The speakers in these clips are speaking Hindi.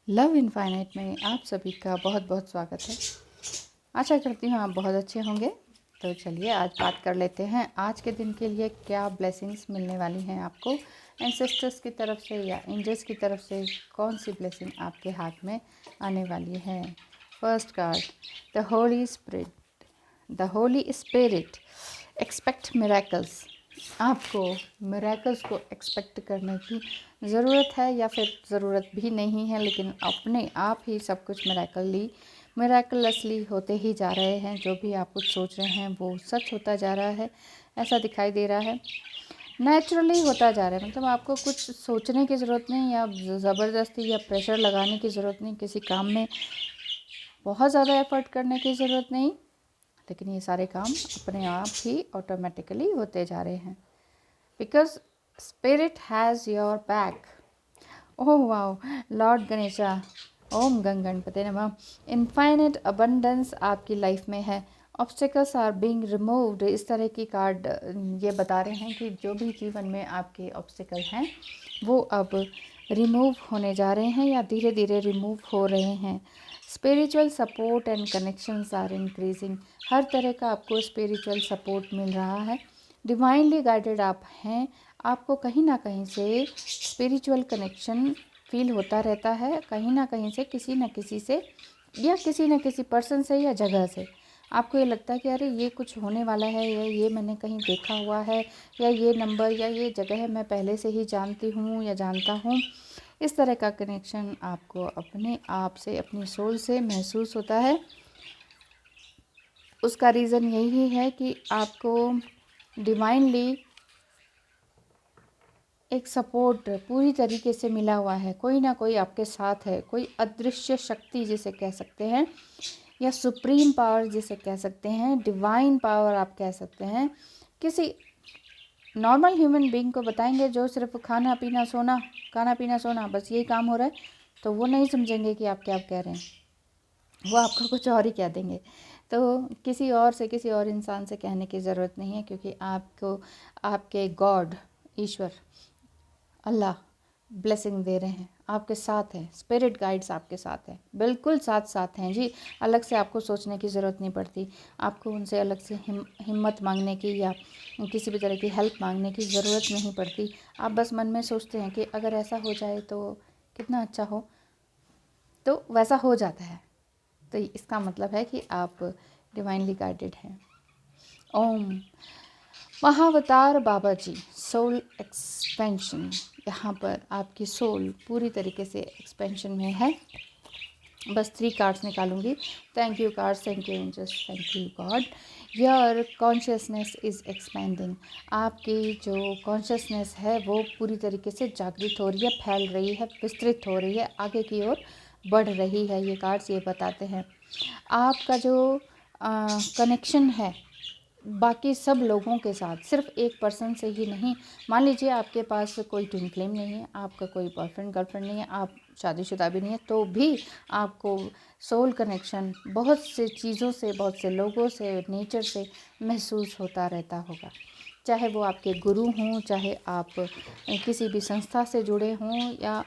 लव इनफाइनाइट में आप सभी का बहुत बहुत स्वागत है। आशा करती हूँ आप बहुत अच्छे होंगे। तो चलिए आज बात कर लेते हैं आज के दिन के लिए क्या ब्लेसिंग्स मिलने वाली हैं आपको एंसेस्टर्स की तरफ से या एंजल्स की तरफ से। कौन सी ब्लेसिंग आपके हाथ में आने वाली है। First card the Holi spirit expect miracles. आपको मिरेकल्स को एक्सपेक्ट करने की ज़रूरत है या फिर ज़रूरत भी नहीं है, लेकिन अपने आप ही सब कुछ मिरेकलसली होते ही जा रहे हैं। जो भी आप कुछ सोच रहे हैं वो सच होता जा रहा है, ऐसा दिखाई दे रहा है। नेचुरली होता जा रहा है, मतलब आपको कुछ सोचने की ज़रूरत नहीं या ज़बरदस्ती या प्रेशर लगाने की ज़रूरत नहीं, किसी काम में बहुत ज़्यादा एफर्ट करने की ज़रूरत नहीं, लेकिन ये सारे काम अपने आप ही ऑटोमेटिकली होते जा रहे हैं। Because spirit has your back. Oh wow, lord Ganesha, ओम गंग गणपते नमः। इनफाइनेट अबंडेंस आपकी लाइफ में है। Obstacles are being removed. इस तरह की कार्ड ये बता रहे हैं कि जो भी जीवन में आपके ऑब्स्टिकल हैं वो अब रिमूव होने जा रहे हैं या धीरे धीरे रिमूव हो रहे हैं। Spiritual support and connections are increasing. हर तरह का आपको स्पिरिचुअल सपोर्ट मिल रहा है। डिवाइनली गाइडेड आप हैं। आपको कहीं ना कहीं से स्पिरिचुअल कनेक्शन फील होता रहता है, कहीं ना कहीं से किसी न किसी से या किसी न किसी पर्सन से या जगह से। आपको ये लगता है कि अरे ये कुछ होने वाला है या ये मैंने कहीं देखा हुआ है या ये नंबर या ये जगह मैं पहले से ही जानती हूँ या जानता हूँ। इस तरह का कनेक्शन आपको अपने आप से, अपनी सोल से महसूस होता है। उसका रीज़न यही है कि आपको डिवाइनली एक सपोर्ट पूरी तरीके से मिला हुआ है। कोई ना कोई आपके साथ है, कोई अदृश्य शक्ति जिसे कह सकते हैं या सुप्रीम पावर जिसे कह सकते हैं, डिवाइन पावर आप कह सकते हैं। किसी नॉर्मल ह्यूमन बीइंग को बताएंगे जो सिर्फ खाना पीना सोना बस यही काम हो रहा है, तो वो नहीं समझेंगे कि आप क्या कह रहे हैं, वो आपको कुछ और ही कह देंगे। तो किसी और इंसान से कहने की ज़रूरत नहीं है, क्योंकि आपको आपके गॉड, ईश्वर, अल्लाह ब्लेसिंग दे रहे हैं, आपके साथ हैं। स्पिरिट गाइड्स आपके साथ हैं, बिल्कुल साथ हैं जी। अलग से आपको सोचने की ज़रूरत नहीं पड़ती, आपको उनसे अलग से हिम्मत मांगने की या किसी भी तरह की हेल्प मांगने की ज़रूरत नहीं पड़ती। आप बस मन में सोचते हैं कि अगर ऐसा हो जाए तो कितना अच्छा हो, तो वैसा हो जाता है। तो इसका मतलब है कि आप डिवाइनली गाइडेड हैं। ओम महावतार बाबा जी, सोल एक्सपेंशन। यहाँ पर आपकी सोल पूरी तरीके से एक्सपेंशन में है। बस 3 कार्ड्स निकालूंगी। Thank you cards, thank you angels, thank you God. Your consciousness is expanding. आपकी जो कॉन्शियसनेस है वो पूरी तरीके से जागृत हो रही है, फैल रही है, विस्तृत हो रही है, आगे की ओर बढ़ रही है। ये कार्ड्स ये बताते हैं आपका जो कनेक्शन है बाकी सब लोगों के साथ, सिर्फ एक पर्सन से ही नहीं। मान लीजिए आपके पास कोई ट्विन फ्लेम नहीं है, आपका कोई बॉयफ्रेंड गर्लफ्रेंड नहीं है, आप शादीशुदा भी नहीं है, तो भी आपको सोल कनेक्शन बहुत से चीज़ों से, बहुत से लोगों से, नेचर से महसूस होता रहता होगा। चाहे वो आपके गुरु हों, चाहे आप किसी भी संस्था से जुड़े हों या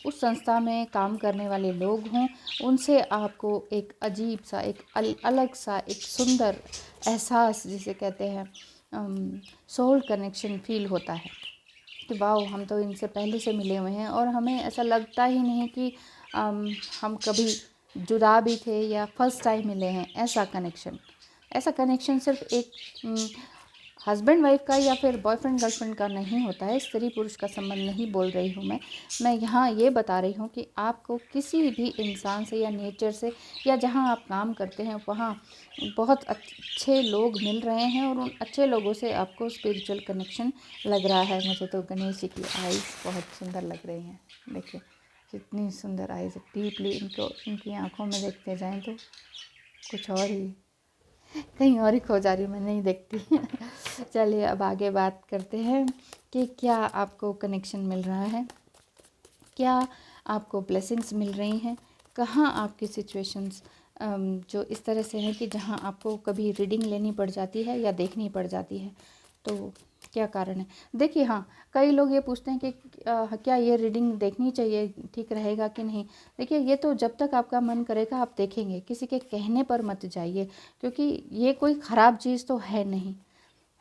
उस संस्था में काम करने वाले लोग हों, उनसे आपको एक अजीब सा, एक अलग सा, एक सुंदर एहसास जिसे कहते हैं सोल कनेक्शन फील होता है कि वाओ, हम तो इनसे पहले से मिले हुए हैं और हमें ऐसा लगता ही नहीं कि हम कभी जुदा भी थे या फर्स्ट टाइम मिले हैं। ऐसा कनेक्शन सिर्फ एक हस्बैंड वाइफ का या फिर बॉयफ्रेंड गर्लफ्रेंड का नहीं होता है। स्त्री पुरुष का संबंध नहीं बोल रही हूँ मैं यहाँ ये बता रही हूँ कि आपको किसी भी इंसान से या नेचर से या जहाँ आप काम करते हैं वहाँ बहुत अच्छे लोग मिल रहे हैं और उन अच्छे लोगों से आपको स्पिरिचुअल कनेक्शन लग रहा है। मुझे तो गणेश जी की आइज़ बहुत सुंदर लग रही हैं। देखिए कितनी सुंदर आइज़, डीपली इनकी आँखों में देखते जाएँ तो कुछ और ही, कहीं और ही खो जा रही हूँ, मैं नहीं देखती। चलिए अब आगे बात करते हैं कि क्या आपको कनेक्शन मिल रहा है, क्या आपको ब्लेसिंग्स मिल रही हैं, कहाँ आपकी सिचुएशंस जो इस तरह से है कि जहाँ आपको कभी रीडिंग लेनी पड़ जाती है या देखनी पड़ जाती है। तो क्या कारण है। देखिए हाँ, कई लोग ये पूछते हैं कि क्या ये रीडिंग देखनी चाहिए, ठीक रहेगा कि नहीं। देखिए ये तो जब तक आपका मन करेगा आप देखेंगे, किसी के कहने पर मत जाइए, क्योंकि ये कोई ख़राब चीज़ तो है नहीं,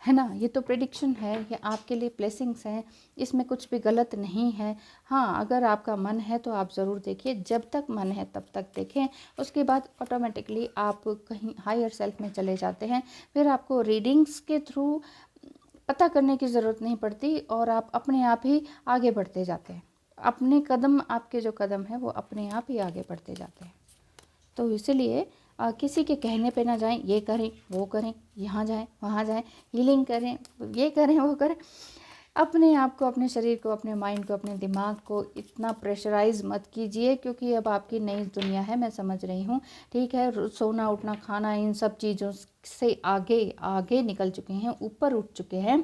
है ना। ये तो प्रेडिक्शन है, ये आपके लिए ब्लेसिंग्स हैं, इसमें कुछ भी गलत नहीं है। हाँ, अगर आपका मन है तो आप ज़रूर देखिए, जब तक मन है तब तक देखें, उसके बाद ऑटोमेटिकली आप कहीं हायर सेल्फ में चले जाते हैं। फिर आपको रीडिंग्स के थ्रू पता करने की ज़रूरत नहीं पड़ती और आप अपने आप ही आगे बढ़ते जाते हैं। अपने कदम, आपके जो कदम है वो अपने आप ही आगे बढ़ते जाते हैं। तो इसीलिए किसी के कहने पे ना जाएं, ये करें वो करें, यहाँ जाएं वहाँ जाएं, हीलिंग करें, ये करें वो करें। अपने आप को, अपने शरीर को, अपने माइंड को, अपने दिमाग को इतना प्रेशराइज मत कीजिए, क्योंकि अब आपकी नई दुनिया है, मैं समझ रही हूँ, ठीक है। सोना उठना खाना इन सब चीज़ों से आगे आगे निकल चुके हैं, ऊपर उठ चुके हैं।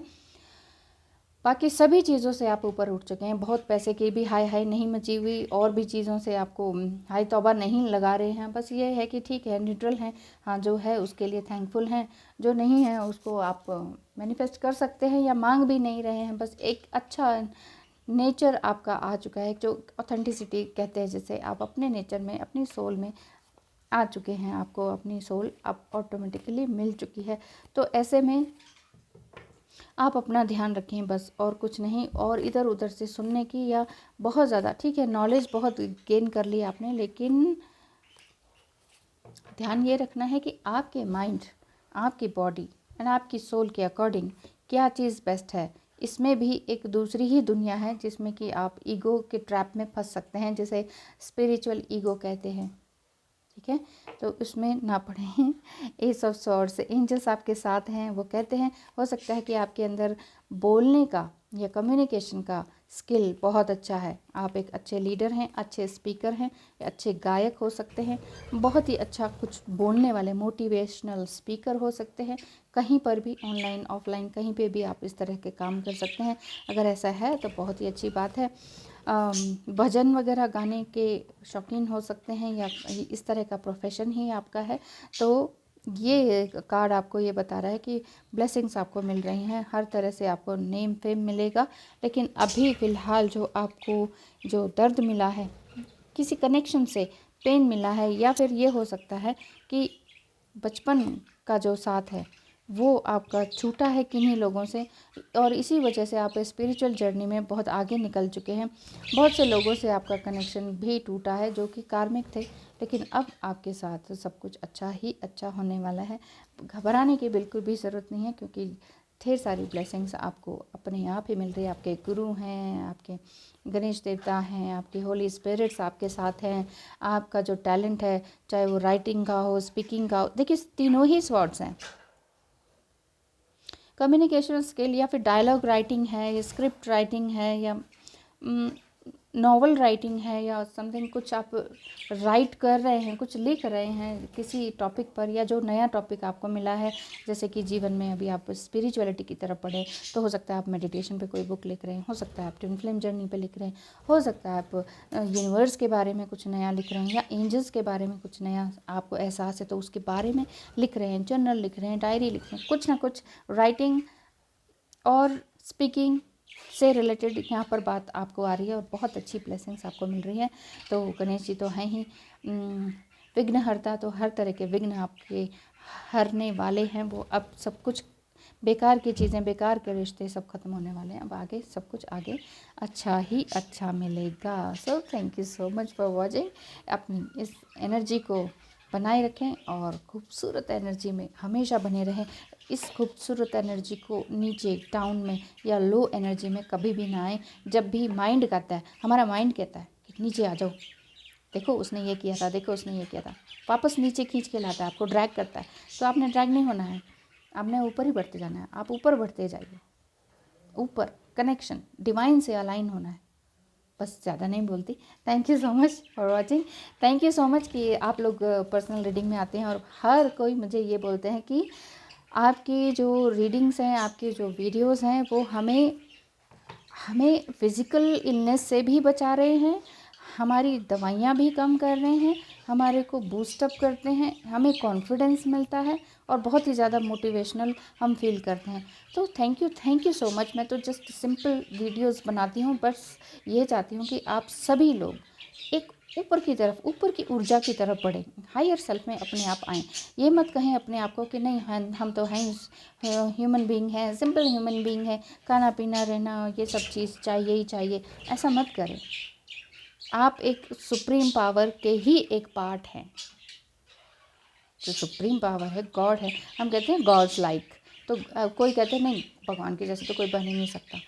बाकी सभी चीज़ों से आप ऊपर उठ चुके हैं। बहुत पैसे की भी हाई हाई नहीं मची हुई, और भी चीज़ों से आपको हाई तौबा नहीं लगा रहे हैं। बस ये है कि ठीक है, न्यूट्रल हैं। हाँ, जो है उसके लिए थैंकफुल हैं, जो नहीं है उसको आप मैनिफेस्ट कर सकते हैं या मांग भी नहीं रहे हैं। बस एक अच्छा नेचर आपका आ चुका है, जो ऑथेंटिसिटी कहते हैं, जिसे आप अपने नेचर में, अपनी सोल में आ चुके हैं। आपको अपनी सोल अब ऑटोमेटिकली मिल चुकी है। तो ऐसे में आप अपना ध्यान रखें बस, और कुछ नहीं। और इधर उधर से सुनने की या बहुत ज़्यादा, ठीक है, नॉलेज बहुत गेन कर ली आपने, लेकिन ध्यान ये रखना है कि आपके माइंड, आपकी बॉडी एंड आपकी सोल के अकॉर्डिंग क्या चीज़ बेस्ट है। इसमें भी एक दूसरी ही दुनिया है जिसमें कि आप ईगो के ट्रैप में फंस सकते हैं, जिसे स्पिरिचुअल ईगो कहते हैं, ठीक है। तो उसमें ना पड़े। एस ऑफ सॉर्ड्स, एंजल्स आपके साथ हैं। वो कहते हैं हो सकता है कि आपके अंदर बोलने का या कम्युनिकेशन का स्किल बहुत अच्छा है, आप एक अच्छे लीडर हैं, अच्छे स्पीकर हैं, अच्छे गायक हो सकते हैं, बहुत ही अच्छा कुछ बोलने वाले मोटिवेशनल स्पीकर हो सकते हैं। कहीं पर भी, ऑनलाइन ऑफलाइन कहीं पे भी आप इस तरह के काम कर सकते हैं। अगर ऐसा है तो बहुत ही अच्छी बात है। भजन वगैरह गाने के शौकीन हो सकते हैं, या इस तरह का प्रोफेशन ही आपका है, तो ये कार्ड आपको ये बता रहा है कि ब्लेसिंग्स आपको मिल रही हैं, हर तरह से आपको नेम फेम मिलेगा। लेकिन अभी फ़िलहाल जो आपको जो दर्द मिला है, किसी कनेक्शन से पेन मिला है, या फिर ये हो सकता है कि बचपन का जो साथ है वो आपका छूटा है किन्हीं लोगों से, और इसी वजह से आप स्पिरिचुअल जर्नी में बहुत आगे निकल चुके हैं। बहुत से लोगों से आपका कनेक्शन भी टूटा है जो कि कार्मिक थे, लेकिन अब आपके साथ सब कुछ अच्छा ही अच्छा होने वाला है। घबराने की बिल्कुल भी ज़रूरत नहीं है, क्योंकि ढेर सारी ब्लेसिंग्स आपको अपने आप ही मिल रही है। आपके गुरु हैं, आपके गणेश देवता हैं, आपके होली स्पिरिट्स आपके साथ हैं। आपका जो टैलेंट है, चाहे वो राइटिंग का हो, स्पीकिंग का हो, देखिए तीनों ही स्वॉर्ड्स हैं। कम्युनिकेशन स्किल, या फिर डायलॉग राइटिंग है, या स्क्रिप्ट राइटिंग है, या नॉवल राइटिंग है, या समथिंग कुछ आप राइट कर रहे हैं, कुछ लिख रहे हैं किसी टॉपिक पर, या जो नया टॉपिक आपको मिला है, जैसे कि जीवन में अभी आप स्पिरिचुअलिटी की तरफ पढ़े, तो हो सकता है आप मेडिटेशन पे कोई बुक लिख रहे हैं, हो सकता है आप ट्विन फ्लेम जर्नी पे लिख रहे हैं, हो सकता है आप यूनिवर्स के बारे में कुछ नया लिख रहे हैं, या एंजल्स के बारे में कुछ नया आपको एहसास है तो उसके बारे में लिख रहे हैं, जर्नल लिख रहे हैं, डायरी लिख रहे हैं, कुछ ना कुछ राइटिंग और स्पीकिंग से रिलेटेड यहाँ पर बात आपको आ रही है, और बहुत अच्छी ब्लेसिंग्स आपको मिल रही है। तो गणेश जी तो हैं ही विघ्नहर्ता, तो हर तरह के विघ्न आपके हरने वाले हैं। वो अब सब कुछ बेकार की चीज़ें, बेकार के रिश्ते सब खत्म होने वाले हैं। अब आगे सब कुछ आगे अच्छा ही अच्छा मिलेगा। So thank you so much for watching. अपनी इस एनर्जी को बनाए रखें और खूबसूरत एनर्जी में हमेशा बने रहें। इस खूबसूरत एनर्जी को नीचे डाउन में या लो एनर्जी में कभी भी ना आए। जब भी माइंड कहता है, हमारा माइंड कहता है कि नीचे आ जाओ, देखो उसने ये किया था, देखो उसने ये किया था, वापस नीचे खींच के लाता है, आपको ड्रैग करता है, तो आपने ड्रैग नहीं होना है, आपने ऊपर ही बढ़ते जाना है। आप ऊपर बढ़ते जाइए, ऊपर कनेक्शन डिवाइन से अलाइन होना है। बस ज़्यादा नहीं बोलती। Thank you so much for watching. Thank you so much कि आप लोग पर्सनल रीडिंग में आते हैं, और हर कोई मुझे ये बोलते हैं कि आपकी जो रीडिंग्स हैं, आपकी जो वीडियोस हैं, वो हमें फिज़िकल इलनेस से भी बचा रहे हैं, हमारी दवाइयाँ भी कम कर रहे हैं, हमारे को बूस्टअप करते हैं, हमें कॉन्फिडेंस मिलता है और बहुत ही ज़्यादा मोटिवेशनल हम फील करते हैं। तो थैंक यू सो मच। मैं तो जस्ट सिंपल वीडियोस बनाती हूँ, बस ये चाहती हूँ कि आप सभी लोग एक ऊपर की तरफ, ऊपर की ऊर्जा की तरफ बढ़ें, हायर सेल्फ में अपने आप आएँ। ये मत कहें अपने आप को कि नहीं हम तो हैं ह्यूमन बीइंग हैं, सिंपल ह्यूमन बीइंग है, खाना पीना रहना ये सब चीज़ चाहिए ही चाहिए, ऐसा मत करें। आप एक सुप्रीम पावर के ही एक पार्ट हैं। जो सुप्रीम पावर है, गॉड है, हम कहते हैं गॉड्स लाइक, तो कोई कहते हैं नहीं भगवान के जैसे तो कोई बन ही नहीं सकता।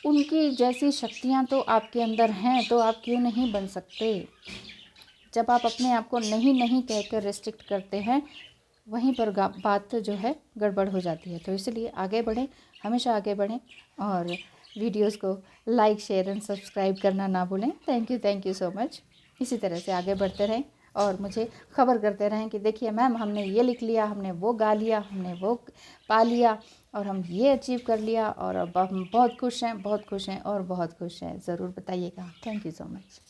उनकी जैसी शक्तियाँ तो आपके अंदर हैं, तो आप क्यों नहीं बन सकते। जब आप अपने आप को नहीं नहीं कहकर रिस्ट्रिक्ट करते हैं, वहीं पर बात जो है गड़बड़ हो जाती है। तो इसलिए आगे बढ़ें, हमेशा आगे बढ़ें और वीडियोस को लाइक शेयर एंड सब्सक्राइब करना ना भूलें। Thank you so much. इसी तरह से आगे बढ़ते रहें और मुझे खबर करते रहें कि देखिए मैम हमने ये लिख लिया, हमने वो गा लिया, हमने वो पा लिया और हम ये अचीव कर लिया और अब हम बहुत खुश हैं, बहुत खुश हैं और बहुत खुश हैं। ज़रूर बताइएगा। Thank you so much.